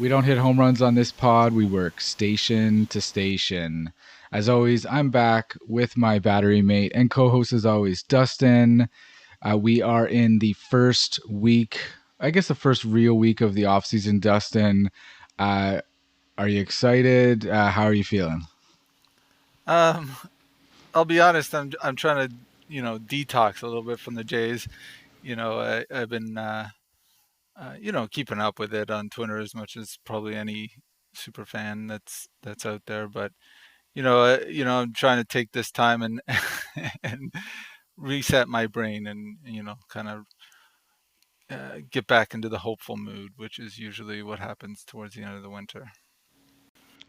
We don't hit home runs on this pod. We work station to station. As always, I'm back with my battery mate and co-host as always, Dustin. We are in the first week, I guess the first real week of the offseason, Dustin. Uh, are you excited? How are you feeling? Um, I'll be honest. I'm trying to detox a little bit from the Jays. I've been keeping up with it on Twitter as much as probably any super fan that's out there. But I'm trying to take this time and and reset my brain and kind of get back into the hopeful mood, which is usually what happens towards the end of the winter.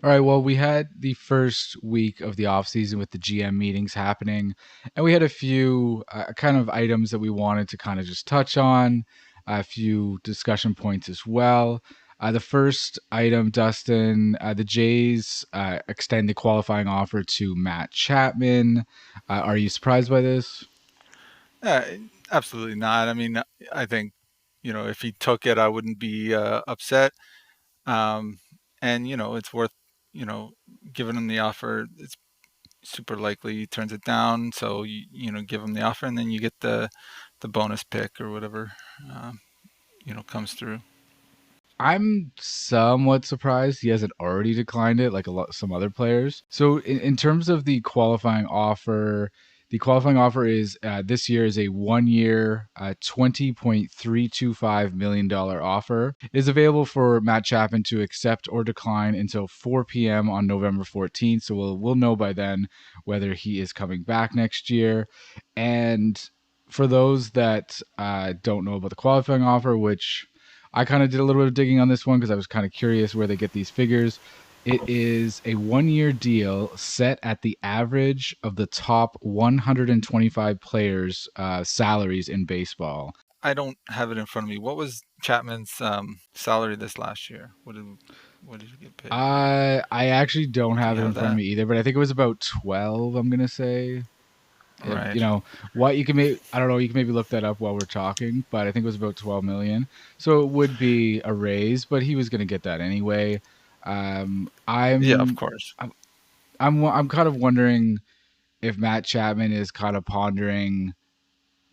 All right, well, we had the first week of the offseason with the GM meetings happening, and we had a few kind of items that we wanted to kind of just touch on, a few discussion points as well. The first item, Dustin, the Jays extend the qualifying offer to Matt Chapman. Are you surprised by this? Uh, Absolutely not. I mean, I think if he took it, I wouldn't be upset. Um, and it's worth you know giving him the offer. It's super likely he turns it down, so give him the offer, and then you get the bonus pick or whatever um, comes through. I'm somewhat surprised he hasn't already declined it, like some other players. So, in terms of the qualifying offer is this year is a 1 year, $20.325 million offer. It is available for Matt Chapman to accept or decline until 4 p.m. on November 14th. So we'll know by then whether he is coming back next year. And for those that don't know about the qualifying offer, which I kind of did a little bit of digging on this one because I was kind of curious where they get these figures. It is a 1 year deal set at the average of the top 125 players' salaries in baseball. I don't have it in front of me. What was Chapman's salary this last year? What did he get paid? I actually don't Do have you it in have front of that? me either, but I think it was about 12. I'm gonna say. Right. You know what you can maybe I don't know, you can maybe look that up while we're talking, but I think it was about 12 million, so it would be a raise, but he was going to get that anyway. um Yeah, of i'm course. I'm kind of wondering if Matt Chapman is kind of pondering,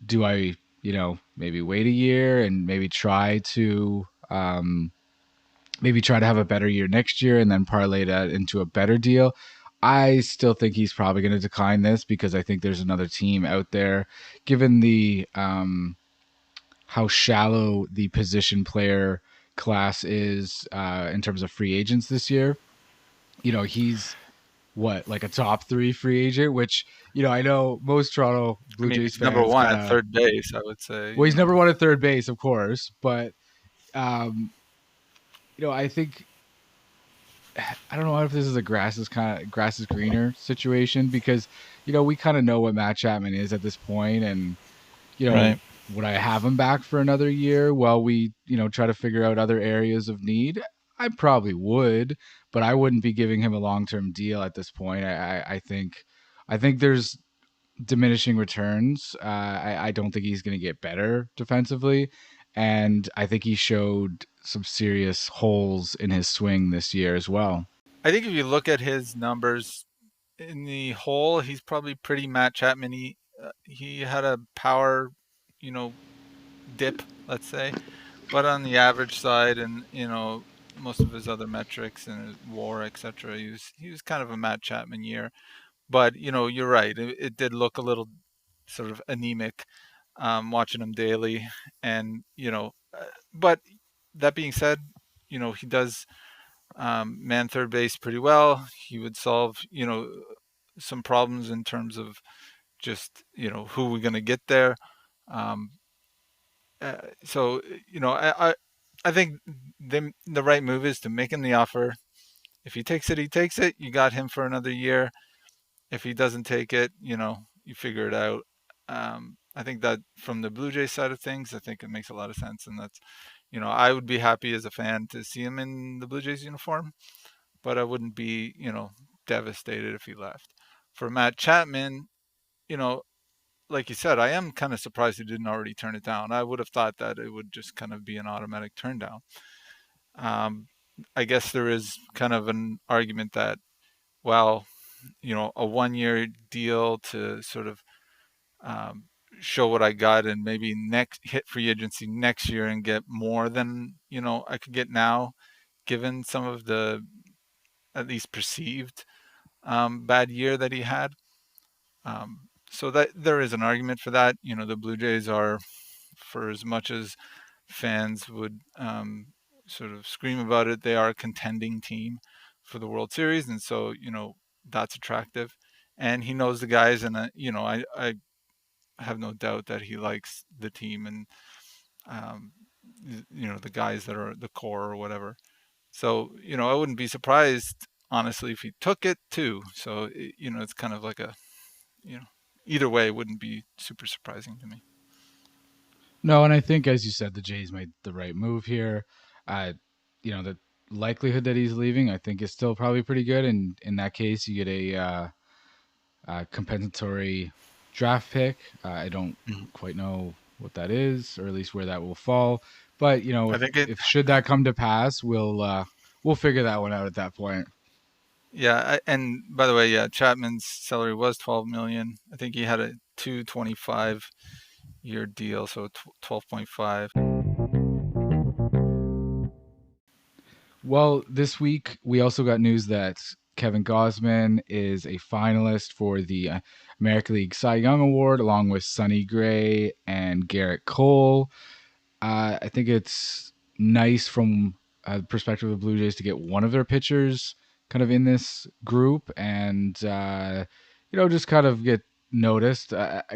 do I, maybe wait a year and maybe try to have a better year next year and then parlay that into a better deal. I still think he's probably going to decline this because I think there's another team out there, given the how shallow the position player class is in terms of free agents this year. He's what, like a top three free agent, which I know most Toronto I Blue mean, Jays he's number fans one kind at of. third base, I would say. Well, he's number one at third base, of course, but um, I think I don't know if this is a grass is greener situation because we kind of know what Matt Chapman is at this point, and Right. would I have him back for another year while we try to figure out other areas of need? I probably would, but I wouldn't be giving him a long term deal at this point. I think there's diminishing returns. I don't think he's going to get better defensively, and I think he showed some serious holes in his swing this year as well. I think if you look at his numbers in the whole, he's probably pretty Matt Chapman. He had a power, you know, dip, let's say, but on the average side, and most of his other metrics and his WAR, etc., he was kind of a Matt Chapman year. But you're right. It did look a little sort of anemic watching him daily, and but that being said, he does man third base pretty well. He would solve some problems in terms of just who we're going to get there. Um, so I think the right move is to make him the offer. If he takes it, he takes it. You got him for another year. If he doesn't take it, you figure it out. I think that from the Blue Jays side of things, I think it makes a lot of sense, and that's I would be happy as a fan to see him in the Blue Jays uniform, but I wouldn't be devastated if he left. For Matt Chapman, you know, like you said, I am kind of surprised he didn't already turn it down. I would have thought that it would just kind of be an automatic turn down. Um, I guess there is kind of an argument that, well, a 1 year deal to sort of um, show what I got, and maybe next hit free agency next year and get more than I could get now, given some of the at least perceived bad year that he had. So that there is an argument for that. The Blue Jays are, for as much as fans would sort of scream about it, they are a contending team for the World Series, and so that's attractive. And he knows the guys, and I have no doubt that he likes the team and um, the guys that are the core or whatever. So I wouldn't be surprised honestly if he took it too. So it's kind of like a you know either way it wouldn't be super surprising to me. No, and I think, as you said, the Jays made the right move here. The likelihood that he's leaving, I think, is still probably pretty good. And in that case, you get a compensatory draft pick. I don't Mhm. quite know what that is, or at least where that will fall. But I think it. if should that come to pass, we'll figure that one out at that point. Yeah, and by the way, yeah, Chapman's salary was 12 million. I think he had a 225-year deal, so 12.5. Well, this week we also got news that Kevin Gosman is a finalist for the American League Cy Young Award, along with Sonny Gray and Garrett Cole. I think it's nice from the perspective of the Blue Jays to get one of their pitchers kind of in this group and, just kind of get noticed.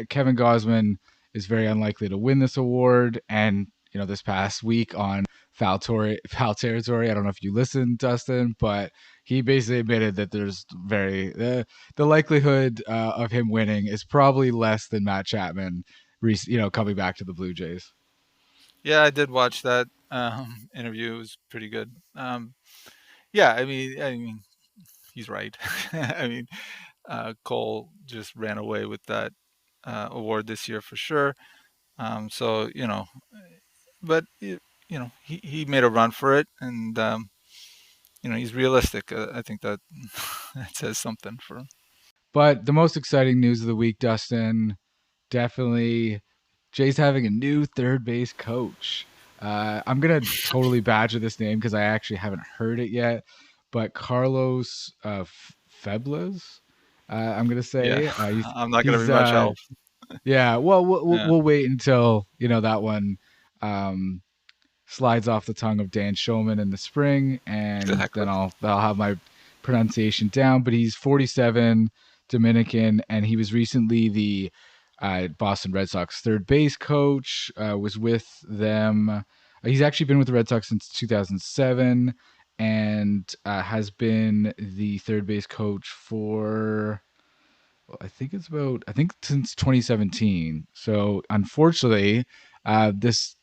Kevin Gosman is very unlikely to win this award. And, this past week on Foul Territory, I don't know if you listened, Dustin, but he basically admitted that there's the likelihood of him winning is probably less than Matt Chapman, coming back to the Blue Jays. Yeah, I did watch that interview. It was pretty good. Yeah, I mean, he's right. I mean, Cole just ran away with that award this year for sure. So but he made a run for it, and he's realistic. I think that that says something for him. But the most exciting news of the week, Dustin, definitely Jay's having a new third base coach. I'm gonna totally badger this name because I actually haven't heard it yet. But Carlos Febles, I'm gonna Yeah, say I'm not gonna be he's much help. yeah. Well, Yeah, we'll wait until that one um, slides off the tongue of Dan Shulman in the spring, and exactly. then I'll have my pronunciation down. But he's 47, Dominican, and he was recently the Boston Red Sox third base coach. Was with them. He's actually been with the Red Sox since 2007, and has been the third base coach for. Well, I think since 2017. So unfortunately, this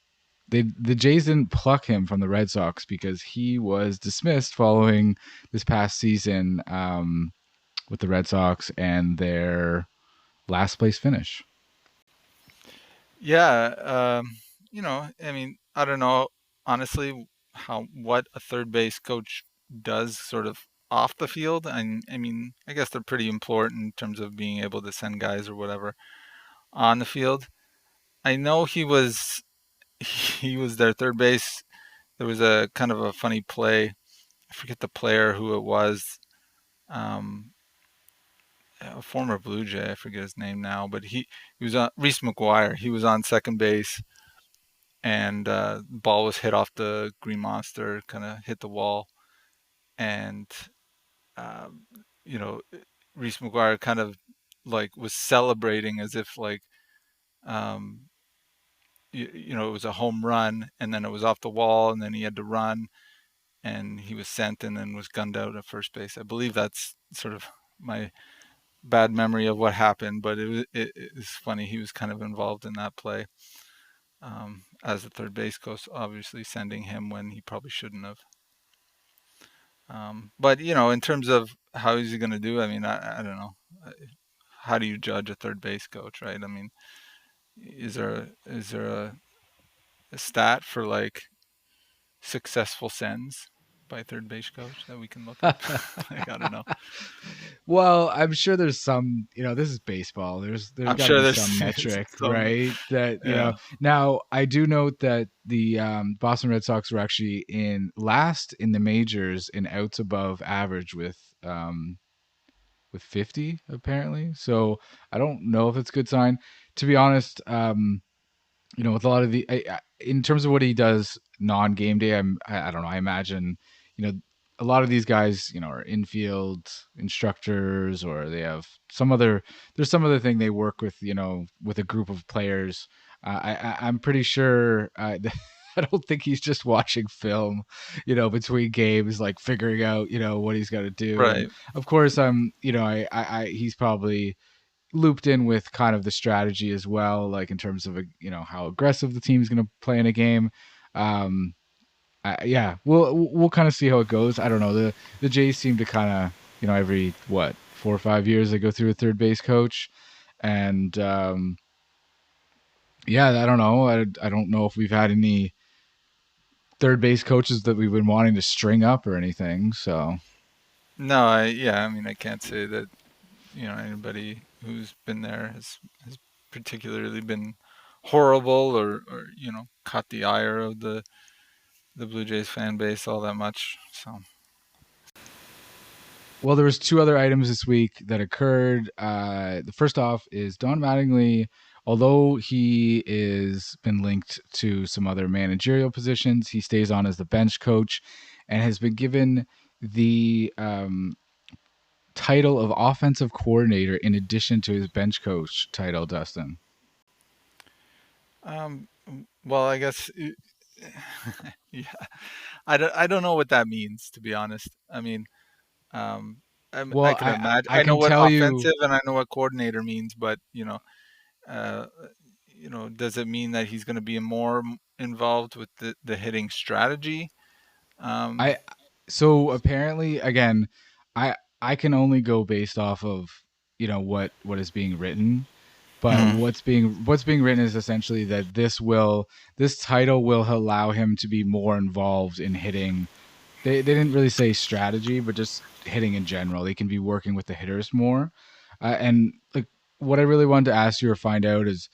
the Jays didn't pluck him from the Red Sox because he was dismissed following this past season with the Red Sox and their last place finish. Yeah, I mean, I don't know honestly what a third base coach does sort of off the field. And I mean, I guess they're pretty important in terms of being able to send guys or whatever on the field. I know he was their third base. There was a kind of a funny play. I forget the player who it was. Um, a former Blue Jay. I forget his name now, but he was on Reese McGuire. He was on second base, and the ball was hit off the green monster, kind of hit the wall, and um, you know, Reese McGuire kind of like was celebrating as if like um, it was a home run, and then it was off the wall, and then he had to run, and he was sent, and then was gunned out at first base. I believe that's sort of my bad memory of what happened, but it's funny. He was kind of involved in that play as the third base coach, obviously sending him when he probably shouldn't have. But in terms of how is he going to do, I mean, I don't know. How do you judge a third base coach, right? I mean, is there a stat for like successful sends? by a third base coach that we can look up? Like, I don't know. Well, I'm sure there's some, this is baseball. There's I'm got to sure be there's some metric, some. right? That, Yeah. now I do note that the Boston Red Sox were actually in last in the majors in outs above average with 50 apparently. So I don't know if it's a good sign. To be honest, with a lot of in terms of what he does non-game day, I don't know. I imagine, you know, a lot of these guys, are infield instructors, or they have there's some other thing they work with, with a group of players. I'm pretty sure. I don't think he's just watching film, between games, like figuring out, what he's got to do. And Right. of course, he's probably looped in with kind of the strategy as well, like in terms of how aggressive the team's going to play in a game. Um, yeah, we'll kind of see how it goes. I don't know. The Jays seem to kind of every 4 or 5 years they go through a third base coach, and yeah, I don't know. I don't know if we've had any third base coaches that we've been wanting to string up or anything. So No, I mean, I can't say that, anybody who's been there has particularly been horrible, or caught the ire of the Blue Jays fan base all that much. So, well, there was two other items this week that occurred. The first off is Don Mattingly, although he is been linked to some other managerial positions, he stays on as the bench coach and has been given the title of offensive coordinator in addition to his bench coach title. Dustin. um, well, I guess, yeah, I don't know what that means, to be honest. I mean, um, I Well, can I imagine. I I know can what tell you. offensive and I know what coordinator means, but uh, does it mean that he's going to be more involved with the hitting strategy? Um, I So apparently, again, I can only go based off of what is being written, but mhm. what's being written is essentially that this title will allow him to be more involved in hitting. They didn't really say strategy, but just hitting in general. They can be working with the hitters more, and like what I really wanted to ask you or find out is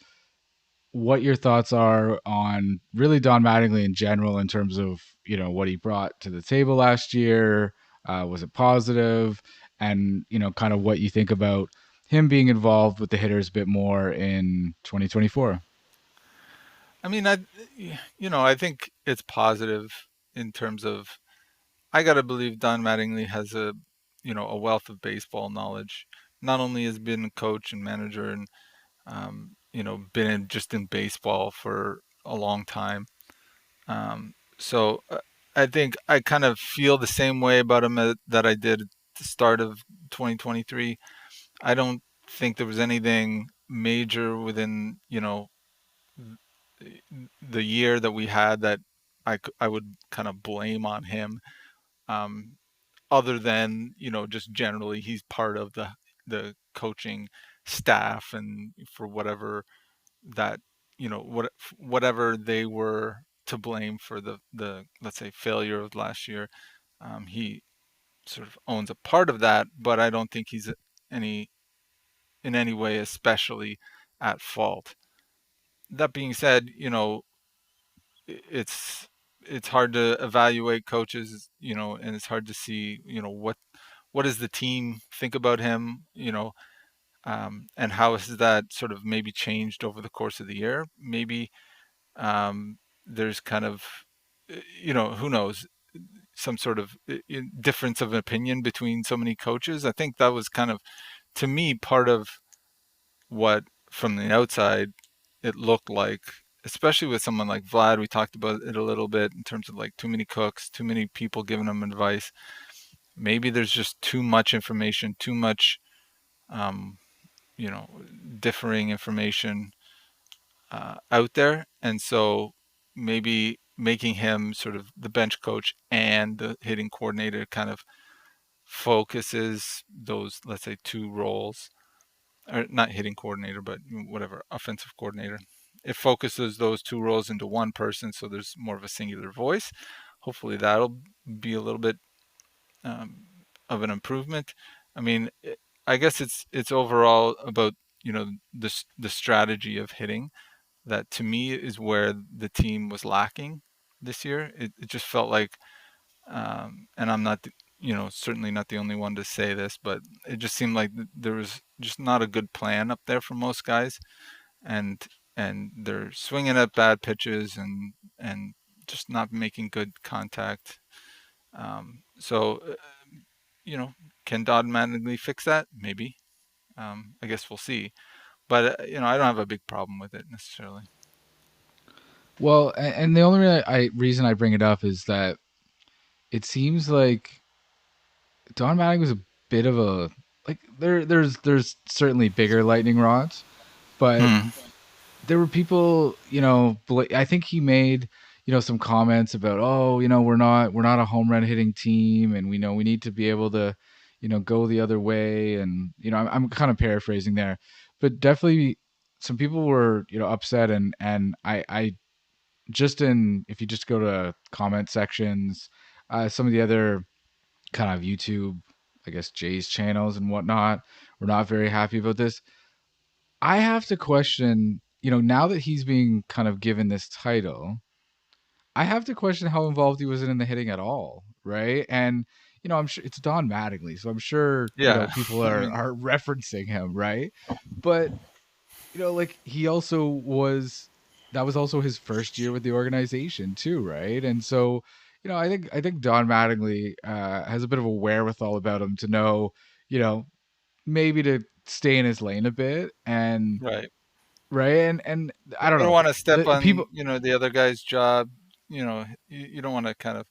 what your thoughts are on really Don Mattingly in general in terms of what he brought to the table last year. Was it positive? And kind of what you think about him being involved with the hitters a bit more in 2024. I mean, I think it's positive in terms of, I gotta believe Don Mattingly has a wealth of baseball knowledge. Not only has been a coach and manager and been just in baseball for a long time. So I think I kind of feel the same way about him that I did at the start of 2023. I don't think there was anything major within, the year that we had that I would kind of blame on him. Um, Other than, just generally he's part of the coaching staff, and for whatever that, whatever they were to blame for the let's say failure of last year, he sort of owns a part of that, but I don't think he's any in any way especially at fault. That being said, it's it's hard to evaluate coaches, and it's hard to see, what does the team think about him, and how has that sort of maybe changed over the course of the year. Maybe there's kind of, who knows, some sort of difference of opinion between so many coaches. I think that was kind of, to me, part of what, from the outside, it looked like, especially with someone like Vlad. We talked about it a little bit in terms of like too many cooks, too many people giving him advice. Maybe there's just too much information, too much, um, you know, differing information out there. And so maybe making him sort of the bench coach and the hitting coordinator kind of focuses those, let's say, two roles, or not hitting coordinator, but whatever, offensive coordinator. It focuses those two roles into one person, so there's more of a singular voice. hopefully that'll be a little bit um, of an improvement. I mean, I guess it's overall about the strategy of hitting that to me is where the team was lacking this year. It just felt like, and I'm not, certainly not the only one to say this, but it just seemed like there was just not a good plan up there for most guys, and they're swinging at bad pitches and just not making good contact. So, can Dodd magically fix that? Maybe. I guess we'll see. But I don't have a big problem with it necessarily. Well, and the only reason I bring it up is that it seems like Don Mattingly was a bit of a like there's certainly bigger lightning rods, but Hmm. there were people, I think he made, some comments about, oh, we're not a home run hitting team, and we know we need to be able to, go the other way, and I'm kind of paraphrasing there, but definitely some people were, upset, and I just in if you just go to comment sections, some of the other kind of YouTube, I guess Jay's channels and whatnot, were not very happy about this. I have to question, now that he's being kind of given this title, I have to question how involved he was in the hitting at all, right? And I'm sure it's Don Mattingly, so I'm sure Yeah. people I are mean, are referencing him, right? But like he also was that was also his first year with the organization too, right? And so, I think Don Mattingly has a bit of a wherewithal about him to know, you know, maybe to stay in his lane a bit, and right. right, and I You don't don't know, want to step the on, people, the other guy's job. You don't want to kind of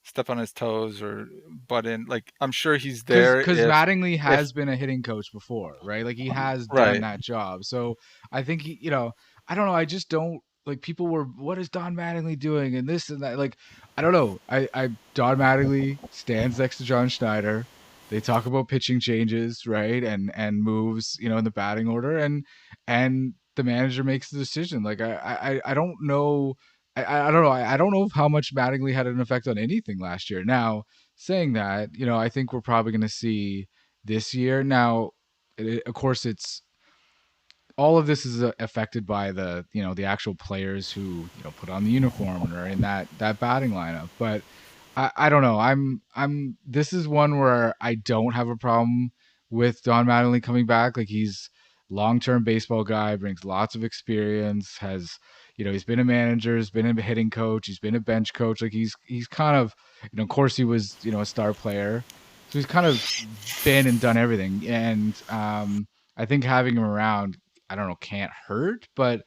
step on his toes or butt in. Like, I'm sure he's because there because Mattingly if has been a hitting coach before, right? Like he has done right. that job. So I think I don't know. I just don't like people were. What is Don Mattingly doing and this and that? Like I don't know. I Don Mattingly stands next to John Schneider. They talk about pitching changes, right, and moves, in the batting order, and the manager makes the decision. Like I don't know. I don't know. I don't know how much Mattingly had an effect on anything last year. Now, saying that, I think we're probably going to see this year. Now, of course, it's all of this is affected by the actual players who put on the uniform and are in that batting lineup. But I don't know. I'm this is one where I don't have a problem with Don Mattingly coming back. Like he's long term baseball guy, brings lots of experience, has he's been a manager, he's been a hitting coach, he's been a bench coach. Like he's kind of of course he was a star player, so he's kind of been and done everything. And I think having him around, I don't know, can't hurt, but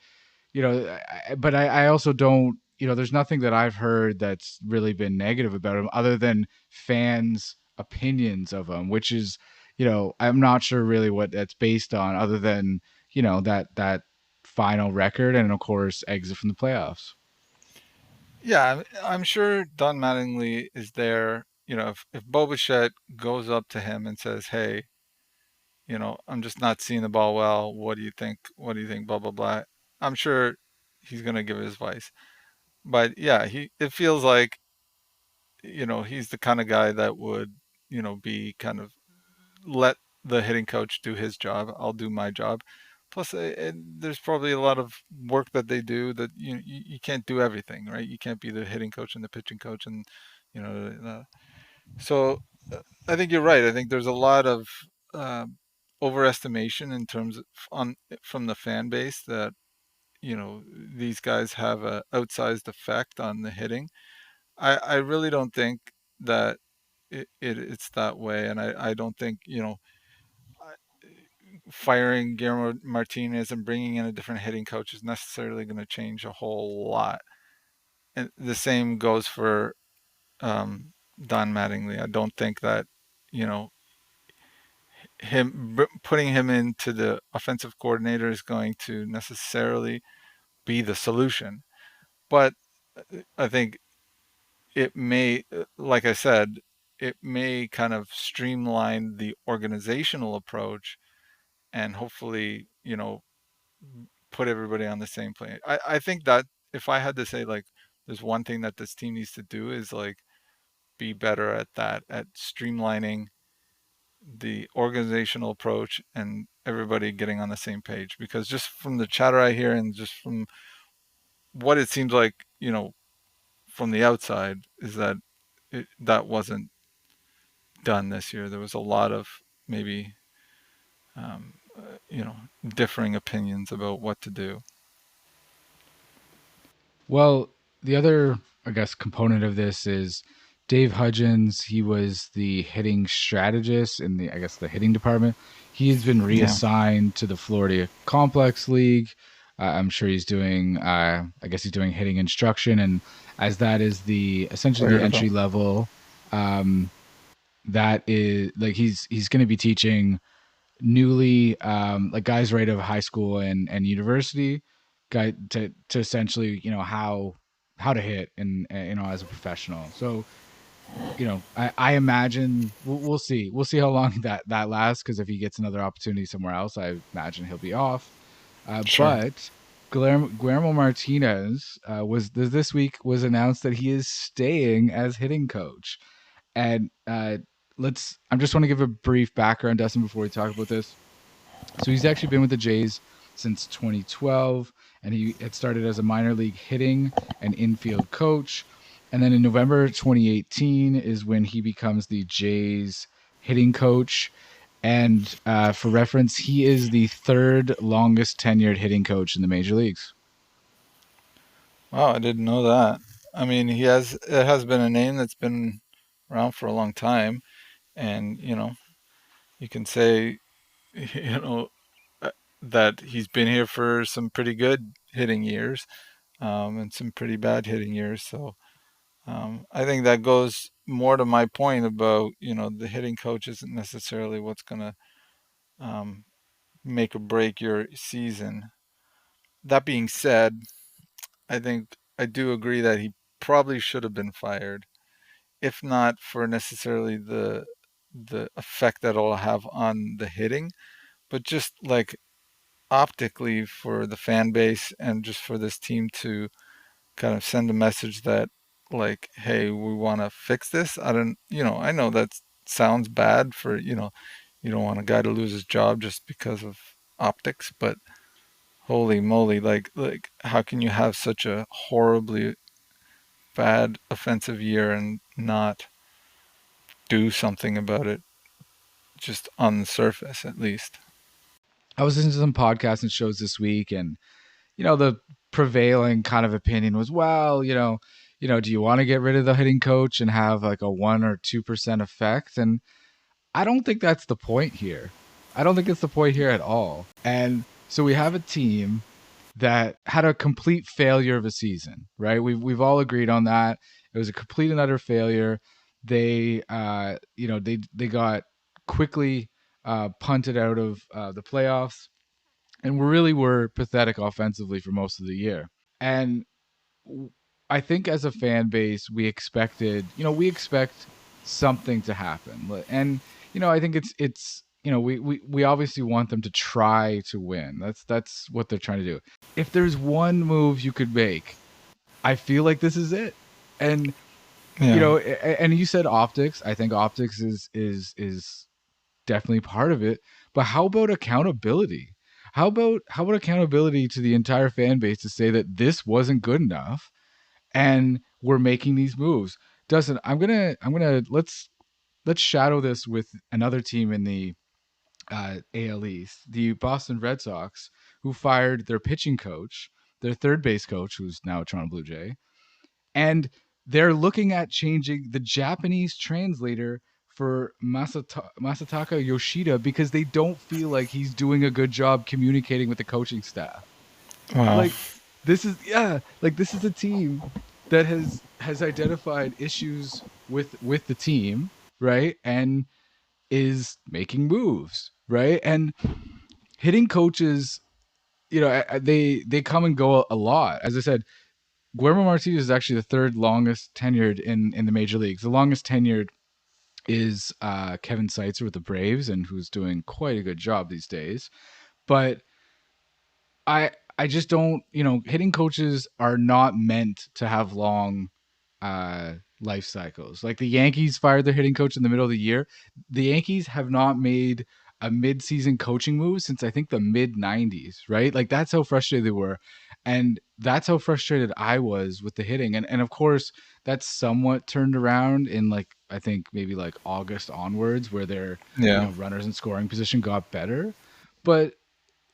I also don't, there's nothing that I've heard that's really been negative about him other than fans' opinions of him, which is, I'm not sure really what that's based on other than, that final record and of course exit from the playoffs. Yeah, I'm sure Don Mattingly is there. If Bo Bichette goes up to him and says, "Hey, I'm just not seeing the ball well. What do you think? What do you think?" Blah blah blah. I'm sure he's gonna give his advice. But yeah, it feels like he's the kind of guy that would be kind of let the hitting coach do his job. I'll do my job. Plus, there's probably a lot of work that they do that you can't do everything, right? You can't be the hitting coach and the pitching coach, and you know. So I think you're right. I think there's a lot of um overestimation in terms of on from the fan base that these guys have a outsized effect on the hitting. I really don't think that it's that way, and I don't think firing Guillermo Martinez and bringing in a different hitting coach is necessarily going to change a whole lot. And the same goes for Don Mattingly. I don't think that you know putting him into the offensive coordinator is going to necessarily be the solution. But I think it may, like I said, it may kind of streamline the organizational approach and hopefully, put everybody on the same plane. I think that if I had to say, like, there's one thing that this team needs to do is like be better at that, at streamlining the organizational approach and everybody getting on the same page. Because just from the chatter I hear and just from what it seems like, from the outside, is that that wasn't done this year. There was a lot of maybe, um, you know, differing opinions about what to do. Well, the other, I guess, component of this is Dave Hudgens. He was the hitting strategist in the, I guess, the hitting department. He has been Yeah, reassigned to the Florida Complex League. I'm sure he's doing, I guess, he's doing hitting instruction, and as that is the essentially the fired about. entry level. Um, that is like he's going to be teaching newly like guys right out of high school and university guy to essentially how to hit and as a professional. So I imagine we'll see how long that lasts, because if he gets another opportunity somewhere else, I imagine he'll be off. Sure. But Guillermo Martinez was this week was announced that he is staying as hitting coach. And I'm just want to give a brief background, Dustin, before we talk about this. So he's actually been with the Jays since 2012, and he had started as a minor league hitting and infield coach. And then in November 2018 is when he becomes the Jays hitting coach. And for reference, he is the third longest tenured hitting coach in the major leagues. Wow, I didn't know that. I mean, it has been a name that's been around for a long time, and you can say, you know, uh, that he's been here for some pretty good hitting years, and some pretty bad hitting years. So I think that goes more to my point about, the hitting coach isn't necessarily what's going to um, make or break your season. That being said, I think I do agree that he probably should have been fired, if not for necessarily the effect that it'll have on the hitting, but just like optically for the fan base and just for this team to kind of send a message that, like, hey, we want to fix this. I don't, I know that sounds bad for, you don't want a guy to lose his job just because of optics, but holy moly, like how can you have such a horribly bad offensive year and not do something about it, just on the surface at least? I was listening to some podcasts and shows this week, and the prevailing kind of opinion was, well, do you want to get rid of the hitting coach and have like a 1 or 2% effect? And I don't think that's the point here. I don't think it's the point here at all. And so we have a team that had a complete failure of a season, right? We've all agreed on that. It was a complete and utter failure. They they got quickly punted out of the playoffs, and we really were pathetic offensively for most of the year. And I think as a fan base, we expect something to happen. And, I think we obviously want them to try to win. That's what they're trying to do. If there's one move you could make, I feel like this is it. And, Yeah, and you said optics. I think optics is definitely part of it. But how about accountability? How about accountability to the entire fan base to say that this wasn't good enough and we're making these moves? Dustin, I'm gonna let's shadow this with another team in the AL East, the Boston Red Sox, who fired their pitching coach, their third base coach, who's now a Toronto Blue Jay, and they're looking at changing the Japanese translator for Masataka Yoshida because they don't feel like he's doing a good job communicating with the coaching staff. wow. Like this is a team that has identified issues with the team, right? And is making moves, right? And hitting coaches, they come and go a lot. As I said, Guillermo Martinez is actually the third longest tenured in the major leagues. The longest tenured is Kevin Seitzer with the Braves, and who's doing quite a good job these days. But I I just don't, hitting coaches are not meant to have long life cycles. Like the Yankees fired their hitting coach in the middle of the year. The Yankees have not made a mid-season coaching move since I think the mid 90s, right? Like that's how frustrated they were. And that's how frustrated I was with the hitting. And of course, that's somewhat turned around in like I think maybe like August onwards where their, Yeah. runners in scoring position got better. But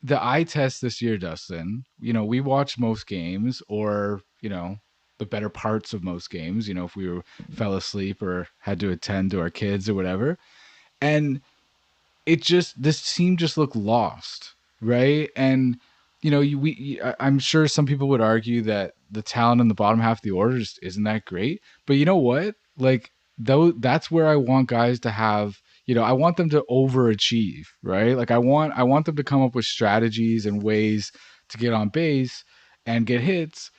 the eye test this year, Dustin, we watch most games or, the better parts of most games, if we fell asleep or had to attend to our kids or whatever. And this team just looked lost, right? And, I'm sure some people would argue that the talent in the bottom half of the order just isn't that great. But you know what? Like, though, that's where I want guys to have I want them to overachieve, right? Like I want them to come up with strategies and ways to get on base and get hits,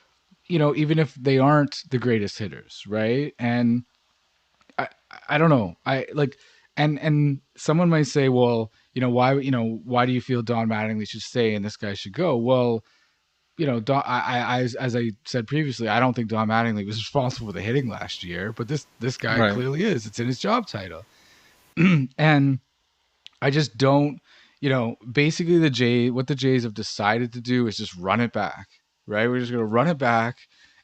even if they aren't the greatest hitters, right? And I I don't know. I like and someone might say, well, why do you feel Don Mattingly should stay and this guy should go? Well, as I said previously, I don't think Don Mattingly was responsible for the hitting last year, but this guy Right. clearly is. It's in his job title. And I just don't, basically what the Jays have decided to do is just run it back, right? We're just going to run it back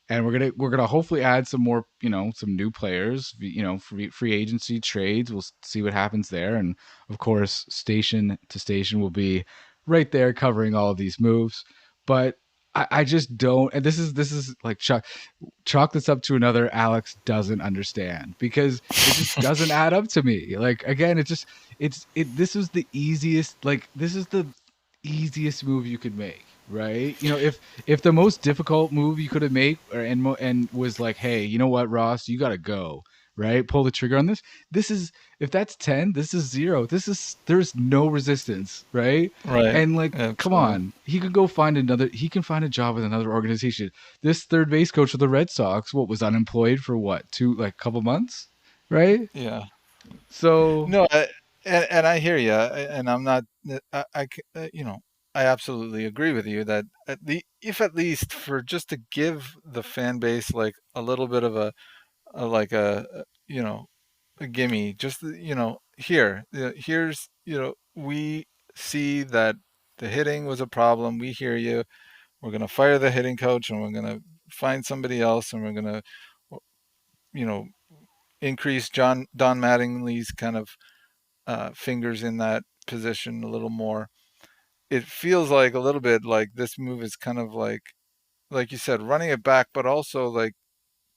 and we're going to hopefully add some more, some new players, free agency trades. We'll see what happens there. And of course, station to station will be right there covering all of these moves. But I just don't, and this is like chalk this up to another Alex doesn't understand because it just doesn't add up to me. Like again, this is the easiest this is the easiest move you could make, right? If the most difficult move you could have made and was like, hey, you know what, Ross, you got to go, right? Pull the trigger on this. This is if that's 10, this is 0. There's no resistance, right? Right. And like, come Absolutely. on, he can find a job with another organization. This third base coach of the Red Sox, what was unemployed for what, couple months, right? Yeah. So, No, and I hear you, and I'm not. I absolutely agree with you that if at least for just to give the fan base like a little bit of a gimme, just here's we see that the hitting was a problem. We hear you. We're gonna fire the hitting coach, and we're gonna find somebody else, and we're gonna you know increase Don Mattingly's kind of fingers in that position a little more. It feels like a little bit like this move is kind of like you said, running it back, but also like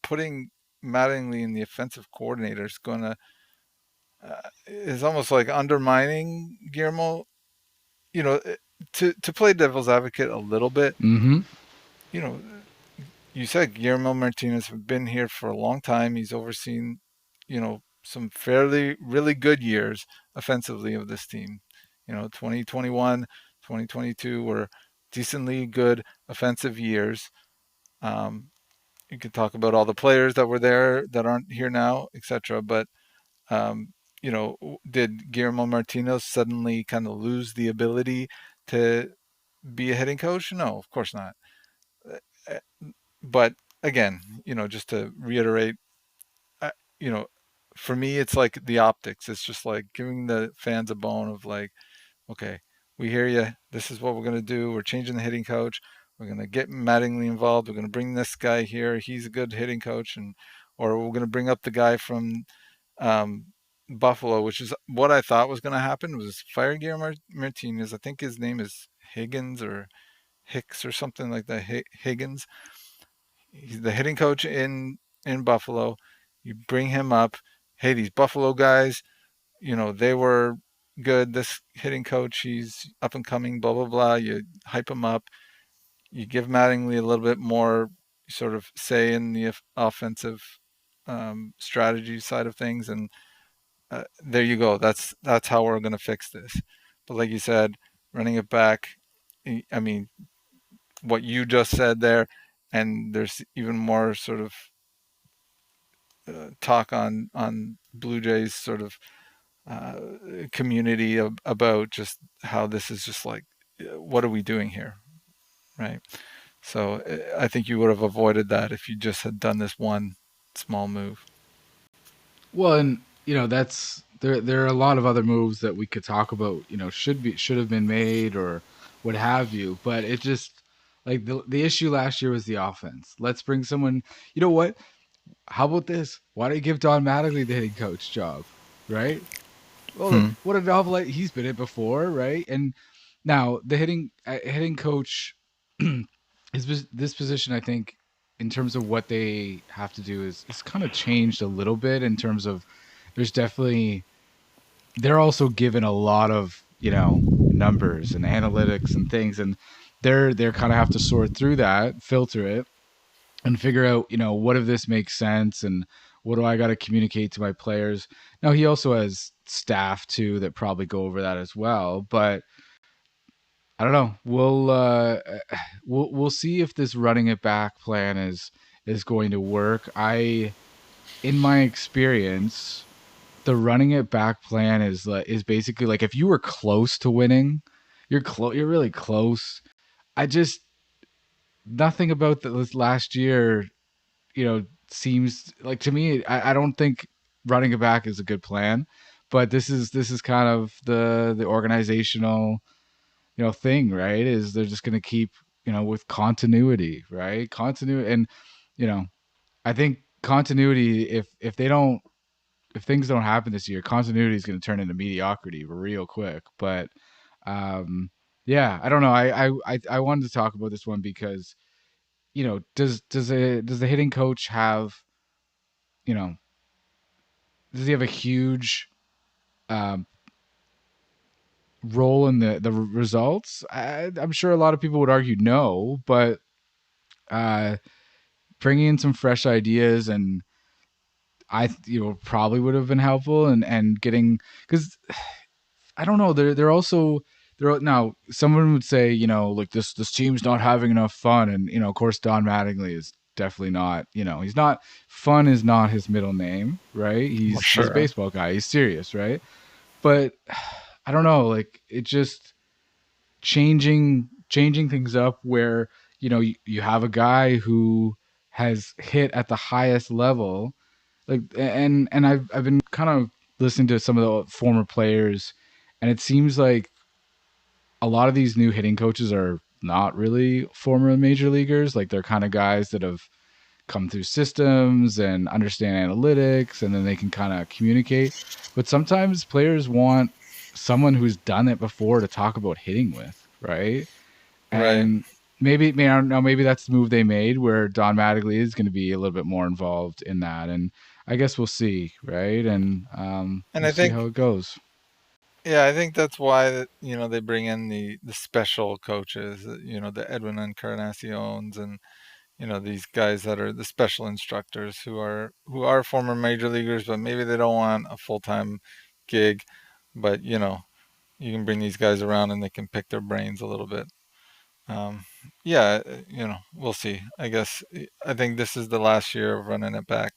putting Mattingly in the offensive coordinator is gonna is almost like undermining Guillermo. You know, to play devil's advocate a little bit. mm-hmm, You know, you said Guillermo Martinez has been here for a long time. He's overseen, some fairly really good years offensively of this team. 2021, 2022 were decently good offensive years. Um, you could talk about all the players that were there that aren't here now, etc. But um, did Guillermo Martinez suddenly kind of lose the ability to be a hitting coach? No, of course not. Uh, But again, just to reiterate, uh, you know, for me, it's like the optics. It's just like giving the fans a bone of like, okay, we hear you. This is what we're going to do. We're changing the hitting coach. We're going to get Mattingly involved. We're going to bring this guy here. He's a good hitting coach, or we're going to bring up the guy from um, Buffalo, which is what I thought was going to happen. Was fire Guillermo Martinez. I think his name is Higgins or Hicks or something like that. Higgins. He's the hitting coach in Buffalo. You bring him up. Hey, these Buffalo guys, they were good. This hitting coach, he's up and coming. Blah blah blah. You hype him up. You give Mattingly a little bit more sort of say in the offensive strategy side of things, and there you go. That's how we're going to fix this. But like you said, running it back. I mean, what you just said there, and there's even more sort of talk on Blue Jays sort of uh, community about just how this is just like, what are we doing here? right? So I think you would have avoided that if you just had done this one small move. Well, and that's there are a lot of other moves that we could talk about, should have been made or what have you, but it just like the issue last year was the offense. Let's bring someone, you know what? How about this? Why don't you give Don Mattingly the hitting coach job, right? Well, Hmm. what a novel, he's been it before, right? And now the hitting coach is this position, I think, in terms of what they have to do is kind of changed a little bit in terms of there's definitely they're also given a lot of numbers and analytics and things, and they're kind of have to sort through that, filter it, and figure out what if this makes sense and what do I got to communicate to my players. Now he also has staff too that probably go over that as well, but I don't know. We'll see if this running it back plan is going to work. In my experience, the running it back plan is basically like if you were close to winning, you're really close. I just nothing about this last year, seems like to me. I don't think running it back is a good plan, but this is kind of the organizational thing, right? Is they're just going to keep with continuity, right? Continuity, and you know I think continuity. If they don't, if things don't happen this year, continuity is going to turn into mediocrity real quick. But um, yeah, I don't know. I wanted to talk about this one because does the hitting coach have you know does he have a huge um, role in the results? I'm sure a lot of people would argue no, but uh, bringing in some fresh ideas and probably would have been helpful, and getting, because I don't know, they're also they're now someone would say like this team's not having enough fun, and of course Don Mattingly is definitely not, he's not, fun is not his middle name, right? Well, He's a sure. baseball guy, he's serious, right? But I don't know, like it just changing things up where you have a guy who has hit at the highest level, like, and I've been kind of listening to some of the former players, and it seems like a lot of these new hitting coaches are not really former major leaguers. Like they're kind of guys that have come through systems and understand analytics, and then they can kind of communicate. But sometimes players want someone who's done it before to talk about hitting with, right? Right. And maybe I don't know, maybe that's the move they made where Don Mattingly is going to be a little bit more involved in that, and I guess we'll see, right? And And we'll I see think, how it goes. yeah, I think that's why they bring in the special coaches, the Edwin Encarnaciones, and these guys that are the special instructors who are former major leaguers, but maybe they don't want a full-time gig, but you can bring these guys around and they can pick their brains a little bit. Um, yeah, we'll see. I guess I think this is the last year of running it back,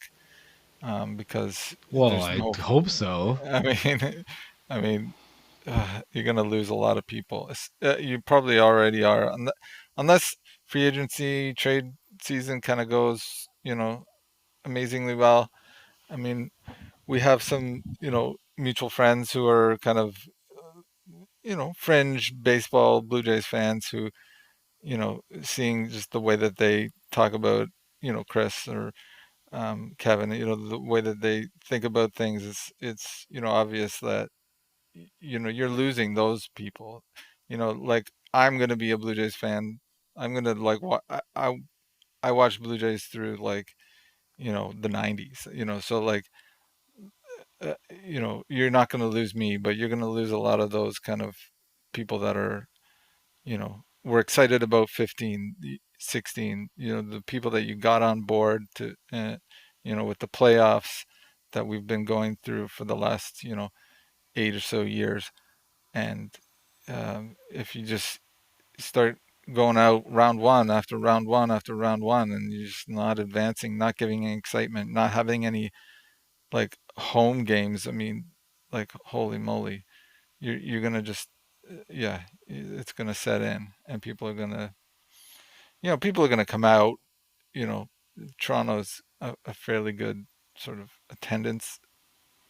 because Well, there's I no. hope so. I mean, I mean, you're gonna lose a lot of people. You probably already are, unless free agency trade season kind of goes, amazingly well. I mean, we have some, mutual friends who are kind of, fringe baseball Blue Jays fans who, seeing just the way that they talk about, Chris or Kevin, the way that they think about things, it's obvious that you're losing those people. Like I'm gonna be a Blue Jays fan. I'm gonna like I watched Blue Jays through like the '90s. So like you're not gonna lose me, but you're gonna lose a lot of those kind of people that are we're excited about 15, 16. The people that you got on board to with the playoffs that we've been going through for the last 8 or so years. And if you just start going out round one after round one after round one, and you're just not advancing, not giving any excitement, not having any like home games, I mean, like holy moly, you're gonna just yeah, it's gonna set in, and people are gonna people are going to come out. You know, Toronto's a fairly good sort of attendance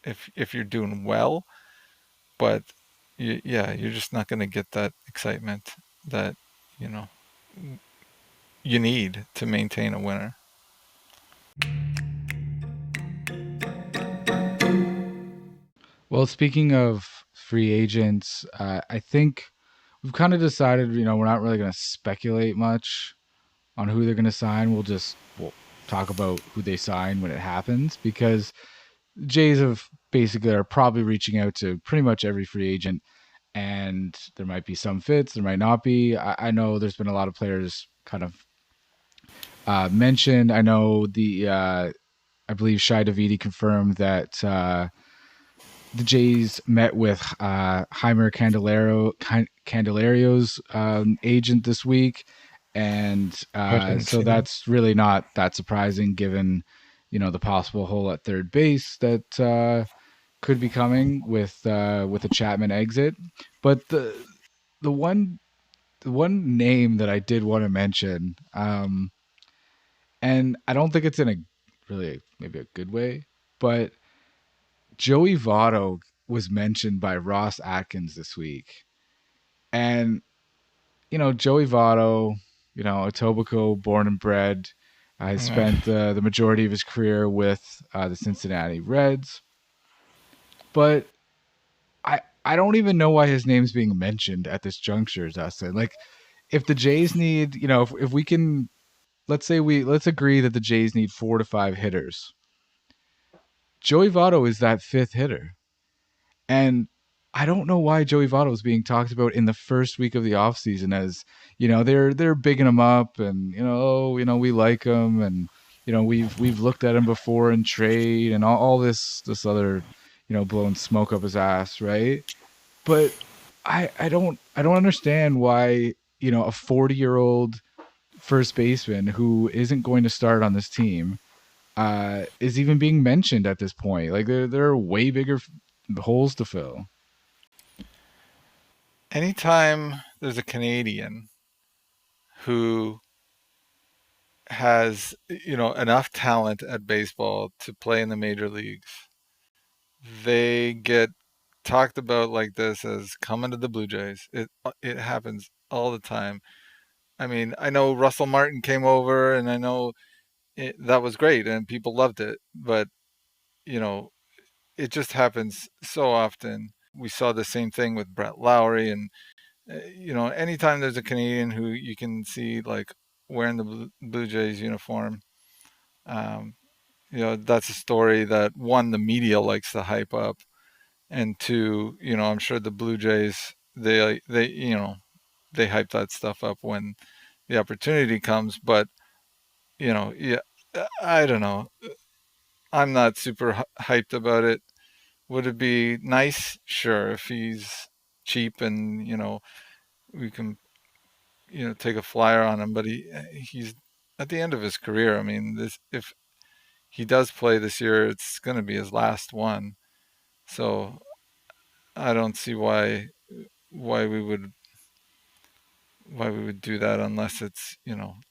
if you're doing well, but yeah, you're just not going to get that excitement that you know you need to maintain a winner. Well, speaking of free agents, I think we've kind of decided, we're not really going to speculate much on who they're going to sign. We'll talk about who they sign when it happens, because Jays have basically are probably reaching out to pretty much every free agent, and there might be some fits, there might not be. I know there's been a lot of players kind of mentioned. I know I believe Shai Davidi confirmed that the Jays met with Candelario's agent this week, and I didn't so see that. that's really not that surprising, given the possible hole at third base that could be coming with a Chapman exit. But the one the one name that I did want to mention, and I don't think it's in a really maybe a good way, but Joey Votto was mentioned by Ross Atkins this week. And, Joey Votto, Etobicoke, born and bred, has Yeah. spent the majority of his career with the Cincinnati Reds. But I don't even know why his name's being mentioned at this juncture, Dustin. Like, if the Jays need, if we can, let's agree that the Jays need 4 to 5 hitters. Joey Votto is that fifth hitter. And I don't know why Joey Votto is being talked about in the first week of the offseason as, they're bigging him up, and, we like him, and, we've looked at him before in trade, and all this other, blowing smoke up his ass, right? But I don't understand why, a 40-year-old first baseman who isn't going to start on this team is even being mentioned at this point. Like, there are way bigger holes to fill. Anytime there's a Canadian who has enough talent at baseball to play in the major leagues, they get talked about like this as coming to the Blue Jays. It happens all the time. I mean, I know Russell Martin came over, and I know that was great, and people loved it. But you know, it just happens so often. We saw the same thing with Brett Lowry, and anytime there's a Canadian who you can see like wearing the Blue Jays uniform, um, that's a story that one, the media likes to hype up, and two, I'm sure the Blue Jays they hype that stuff up when the opportunity comes. But yeah, I don't know. I'm not super hyped about it. Would it be nice? Sure, if he's cheap and we can take a flyer on him. But he's at the end of his career. I mean, this if he does play this year, it's going to be his last one. So I don't see why we would why we would do that unless it's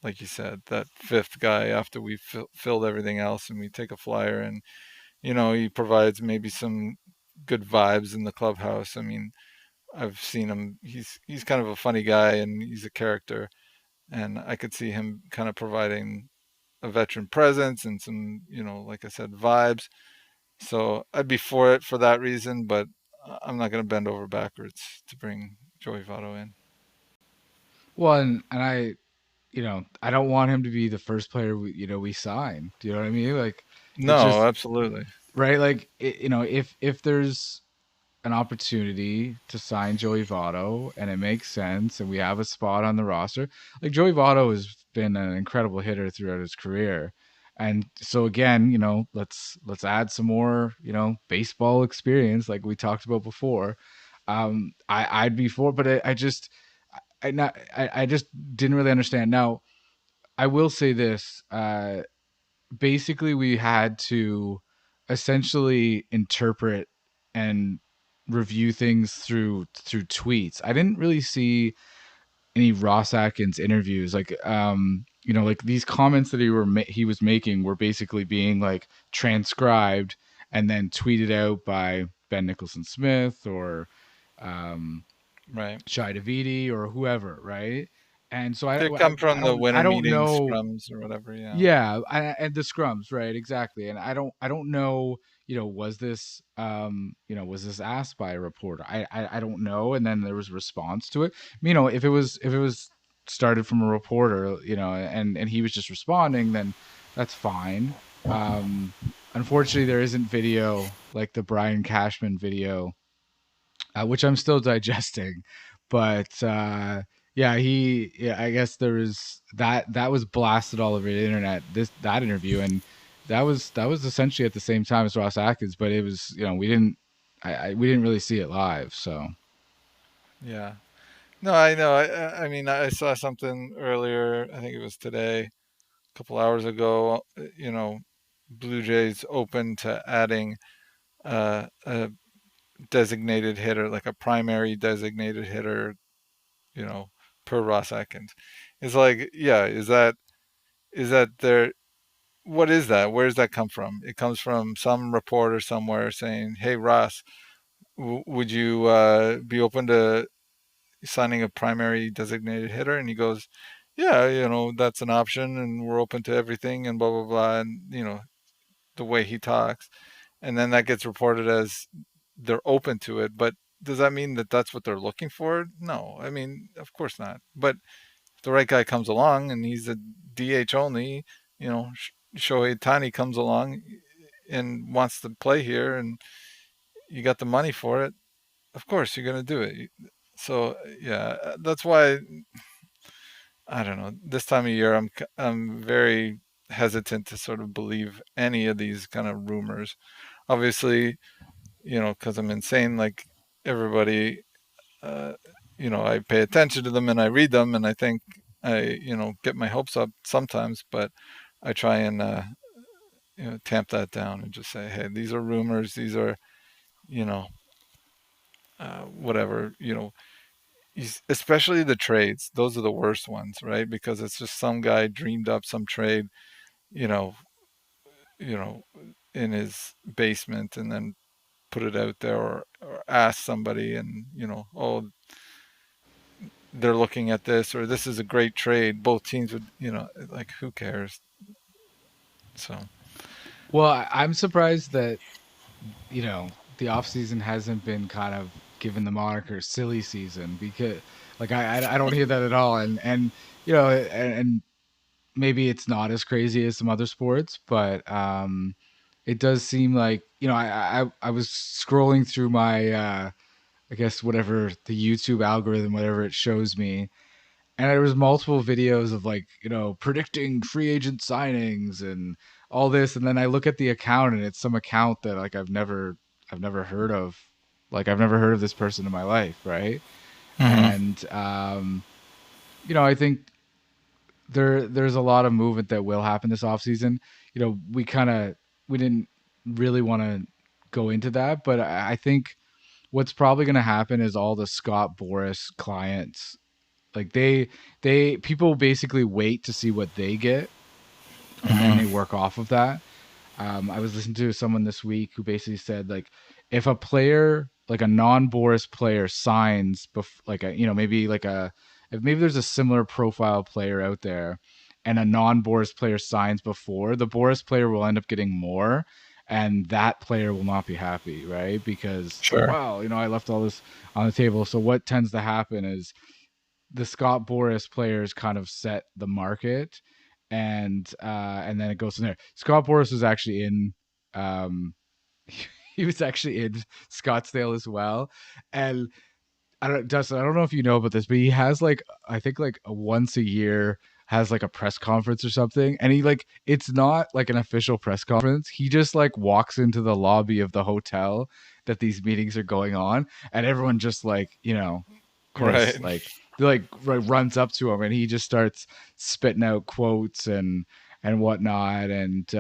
like you said, that fifth guy after we've filled everything else, and we take a flyer, and he provides maybe some good vibes in the clubhouse. I mean, I've seen him. He's kind of a funny guy, and he's a character, and I could see him kind of providing a veteran presence and some, like I said, vibes. So I'd be for it for that reason, but I'm not going to bend over backwards to bring Joey Votto in. Well, and I don't want him to be the first player we sign. Do you know what I mean? Like, it's No, just absolutely. right. Like, if there's an opportunity to sign Joey Votto and it makes sense, and we have a spot on the roster, like, Joey Votto has been an incredible hitter throughout his career. And so again, let's add some more, baseball experience like we talked about before. I'd be for, but I just didn't really understand. Now, I will say this. Basically, we had to essentially interpret and review things through tweets. I didn't really see any Ross Atkins interviews, like you know, like these comments that he was making were basically being like transcribed and then tweeted out by Ben Nicholson Smith or um, Right. Shai Davidi or whoever, right? And so They come from the I winter don't meeting know. scrums or whatever. Yeah. Yeah, and the scrums, right? Exactly. And I don't know. You know, was this asked by a reporter? I don't know. And then there was a response to it. You know, if it was started from a reporter, you know, and he was just responding, then that's fine. Um, Unfortunately, there isn't video like the Brian Cashman video, which I'm still digesting. But yeah, I guess there was that was blasted all over the internet. That interview, and that was essentially at the same time as Ross Atkins, but it was, you know, we didn't really see it live. So Yeah. No, I know. I mean, I saw something earlier. I think it was today, a couple hours ago. Blue Jays open to adding a designated hitter, like a primary designated hitter. You know, per Ross Atkins. It's like, yeah, is that there? What is that? Where does that come from? It comes from some reporter somewhere saying, "Hey, Ross, would you be open to signing a primary designated hitter?" And he goes, "Yeah, that's an option, and we're open to everything, and blah blah blah." And the way he talks, and then that gets reported as they're open to it. But does that mean that that's what they're looking for? No, I mean, of course not. But if the right guy comes along and he's a DH only, Shohei Tani comes along and wants to play here, and you got the money for it, of course you're going to do it. So yeah, that's why I don't know. This time of year, I'm very hesitant to sort of believe any of these kind of rumors. Obviously, because I'm insane like everybody. Uh, I pay attention to them and I read them, and I think I get my hopes up sometimes, but I try and tamp that down and just say, hey, these are rumors. These are you know whatever. Especially the trades. Those are the worst ones, right? Because it's just some guy dreamed up some trade, you know, you know, in his basement, and then put it out there, or ask somebody, and oh, they're looking at this, or this is a great trade. Both teams would, like, who cares? So well, I'm surprised that, you know, the off season hasn't been kind of given the moniker silly season, because like I don't hear that at all. And you know, and maybe it's not as crazy as some other sports, but it does seem like, you know, I was scrolling through my I guess whatever the YouTube algorithm, whatever it shows me, and there was multiple videos of, like, you know, predicting free agent signings and all this, and then I look at the account and it's some account that, like, I've never heard of, like, I've never heard of this person in my life, right? mm-hmm. And you know, I think there's a lot of movement that will happen this offseason. You know, we didn't really want to go into that, but I think what's probably going to happen is all the Scott Boras clients, like they people basically wait to see what they get, and then Mm-hmm. they work off of that. I was listening to someone this week who basically said, like, if a player, like a non-Boris player, signs like a, you know, maybe like a, if maybe there's a similar profile player out there, and a non-Boris player signs before, the Boris player will end up getting more, and that player will not be happy, right? Because it's like, Sure. wow, you know, I left all this on the table. So what tends to happen is the Scott Boras players kind of set the market, and then it goes from there. Scott Boras was actually in um he was actually in Scottsdale as well. And I don't, Dustin, I don't know if you know about this, but he has, like, I think like a once a year has like a press conference or something, and he, like, it's not like an official press conference. He just like walks into the lobby of the hotel that these meetings are going on, and everyone just, like, you know, of Right. course, like, runs up to him, and he just starts spitting out quotes and whatnot. And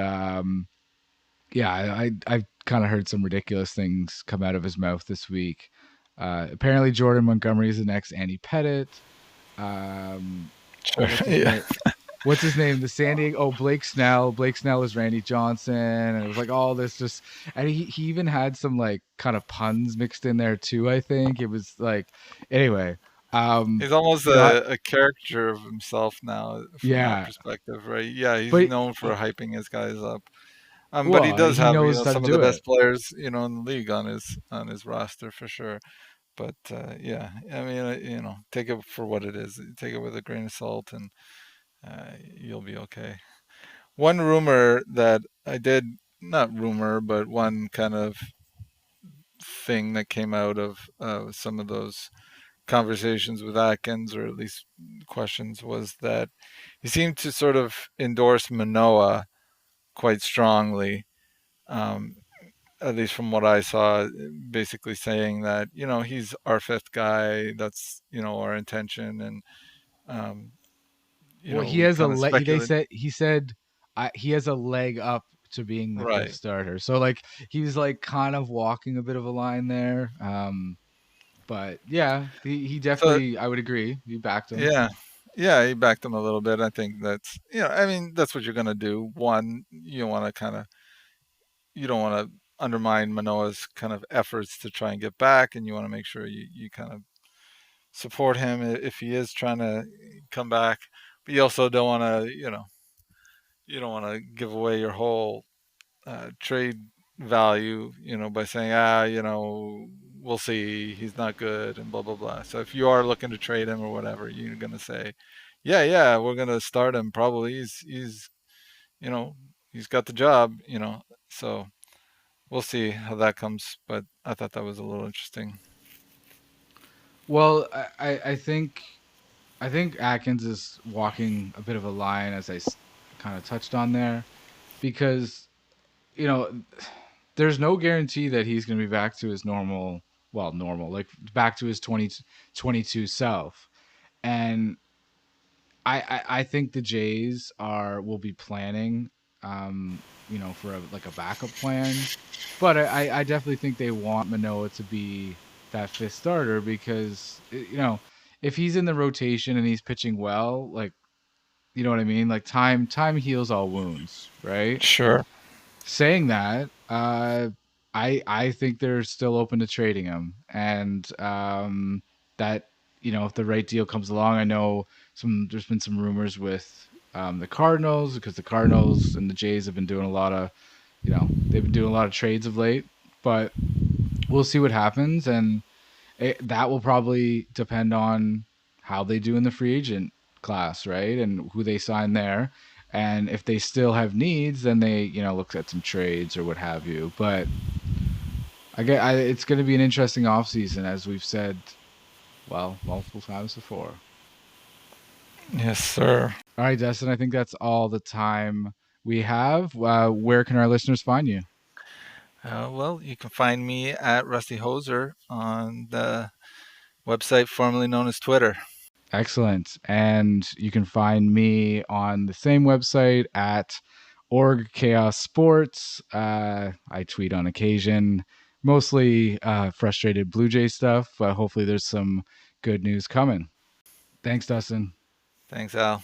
yeah, I've kind of heard some ridiculous things come out of his mouth this week. Apparently, Jordan Montgomery is the next Andy Pettit. Um, oh, Sure. what's his Yeah. name? What's his name? The San Diego. Oh, Blake Snell. Blake Snell is Randy Johnson, and it was like all this just. And he even had some like kind of puns mixed in there too. I think it was like anyway. He's almost You know, a caricature of himself now from that yeah, perspective, right? Yeah, he's but known for hyping his guys up. But he well, does he have, knows how to some of the do it. best players, in the league on his roster for sure. But yeah, I mean, take it for what it is. Take it with a grain of salt, and you'll be okay. One rumor that I did, not rumor, but one kind of thing that came out of some of those conversations with Atkins, or at least questions, was that he seemed to sort of endorse Manoa quite strongly. Um, at least from what I saw, basically saying that he's our fifth guy. That's our intention, and um, Well, he we has a kind of leg. They speculate. said he said he has a leg up to being the fifth Right. starter. So like he's like kind of walking a bit of a line there. But yeah, he So definitely. I would agree. You backed him. yeah, yeah, he backed him a little bit. I think that's I mean that's what you're gonna do. One, you don't want to undermine Manoa's kind of efforts to try and get back, and you want to make sure you kind of support him if he is trying to come back. But you also don't want to you don't want to give away your whole trade value, by saying, we'll see, he's not good, and blah blah blah. So if you are looking to trade him or whatever, you're gonna say, yeah, we're gonna start him. Probably you know, he's got the job, So we'll see how that comes. But I thought that was a little interesting. Well, I think Atkins is walking a bit of a line, as I kind of touched on there, because you know there's no guarantee that he's going to be back to his normal, well, normal, like back to his 2022 self. And I think the Jays will be planning, for like a backup plan. But I definitely think they want Manoa to be that fifth starter because if he's in the rotation and he's pitching well, like you know what I mean, like time heals all wounds, right? Sure. Saying that, I think they're still open to trading him, and that if the right deal comes along, I know there's been some rumors with the Cardinals because the Cardinals and the Jays have been doing a lot of they've been doing a lot of trades of late, but we'll see what happens, and that will probably depend on how they do in the free agent class, right? And who they sign there. And if they still have needs, then they, look at some trades or what have you. But it's going to be an interesting offseason, as we've said, well, multiple times before. Yes, sir. All right, Dustin, I think that's all the time we have. Where can our listeners find you? Well, you can find me at Rusty Hoser on the website formerly known as Twitter. Excellent. And you can find me on the same website at Org Chaos Sports. I tweet on occasion, mostly frustrated Blue Jay stuff, but hopefully there's some good news coming. Thanks, Dustin. Thanks, Al.